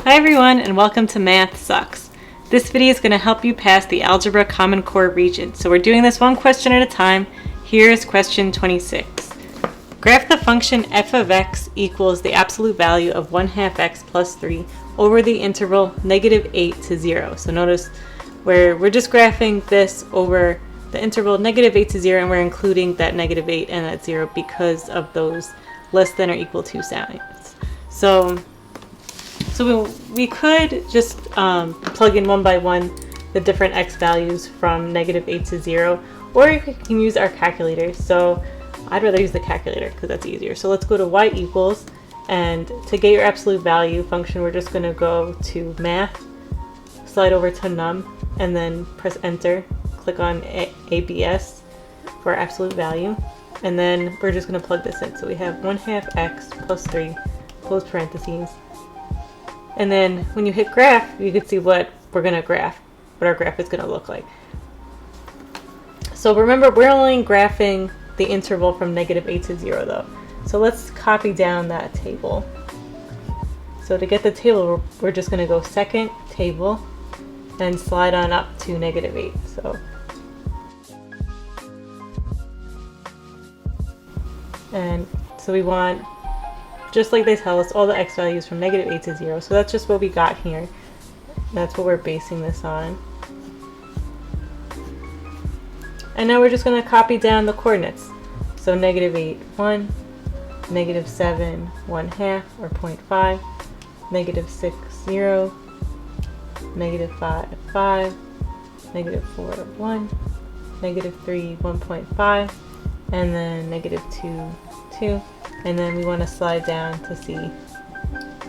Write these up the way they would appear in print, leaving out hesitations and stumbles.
Hi everyone, and welcome to MathSux. This video is going to help you pass the Algebra Common Core Regents. So we're doing this one question at a time. Here's question 26. Graph the function f of x equals the absolute value of 1/2 x plus 3 over the interval -8 to 0. So notice we're just graphing this over the interval -8 to 0, and we're including that -8 and that 0 because of those less than or equal to signs. So we could just plug in one by one the different x values from -8 to 0, or we can use our calculator. So I'd rather use the calculator because that's easier. So let's go to y equals, and to get your absolute value function, we're just going to go to math, slide over to num, and then press enter, click on ABS for our absolute value, and then we're just going to plug this in. So we have 1/2 x plus 3, close parentheses. And then when you hit graph, you can see what we're going to graph, what our graph is going to look like. So remember, we're only graphing the interval from -8 to 0 though. So let's copy down that table. So to get the table, we're just going to go second table and slide on up to -8. So we want, just like they tell us, all the x values from -8 to 0. So that's just what we got here. That's what we're basing this on. And now we're just going to copy down the coordinates. So -8, 1, -7, 1/2 or 0.5, -6, 0, -5, 5, -4, 1, -3, 1.5, and then -2, 2. And then we want to slide down to see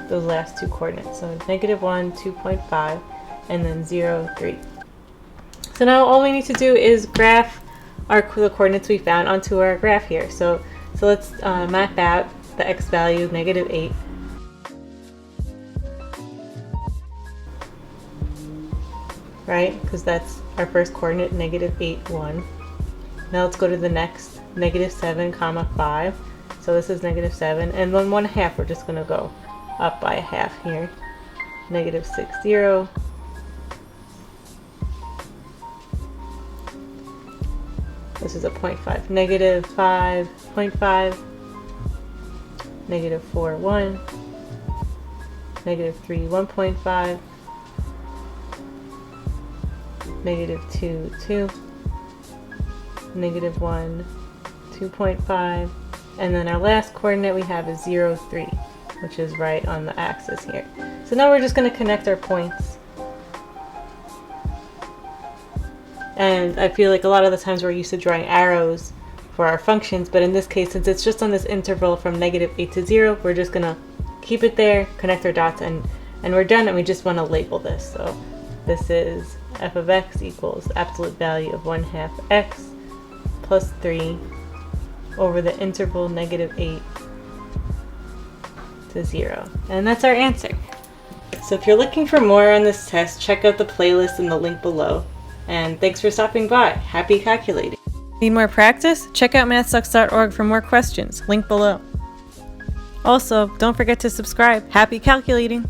those last two coordinates. So -1, 2.5, and then 0, 3. So now all we need to do is graph the coordinates we found onto our graph here. So let's map out the x value of -8. Right? Because that's our first coordinate, -8, 1. Now let's go to the next, -7, 5. So this is -7, and then 1/2, we're just going to go up by 1/2 here. -6, 0. This is a 0.5. -5, 0.5. -4, 1. -3, 1.5. -2, 2. -1, 2.5. And then our last coordinate we have is 0, 3, which is right on the axis here. So now we're just going to connect our points. And I feel like a lot of the times we're used to drawing arrows for our functions, but in this case, since it's just on this interval from -8 to 0, we're just going to keep it there, connect our dots, and we're done, and we just want to label this. So this is f of x equals the absolute value of 1/2 x plus 3 over the interval -8 to 0. And that's our answer. So if you're looking for more on this test, check out the playlist in the link below. And thanks for stopping by. Happy calculating. Need more practice? Check out MathSux.org for more questions. Link below. Also, don't forget to subscribe. Happy calculating!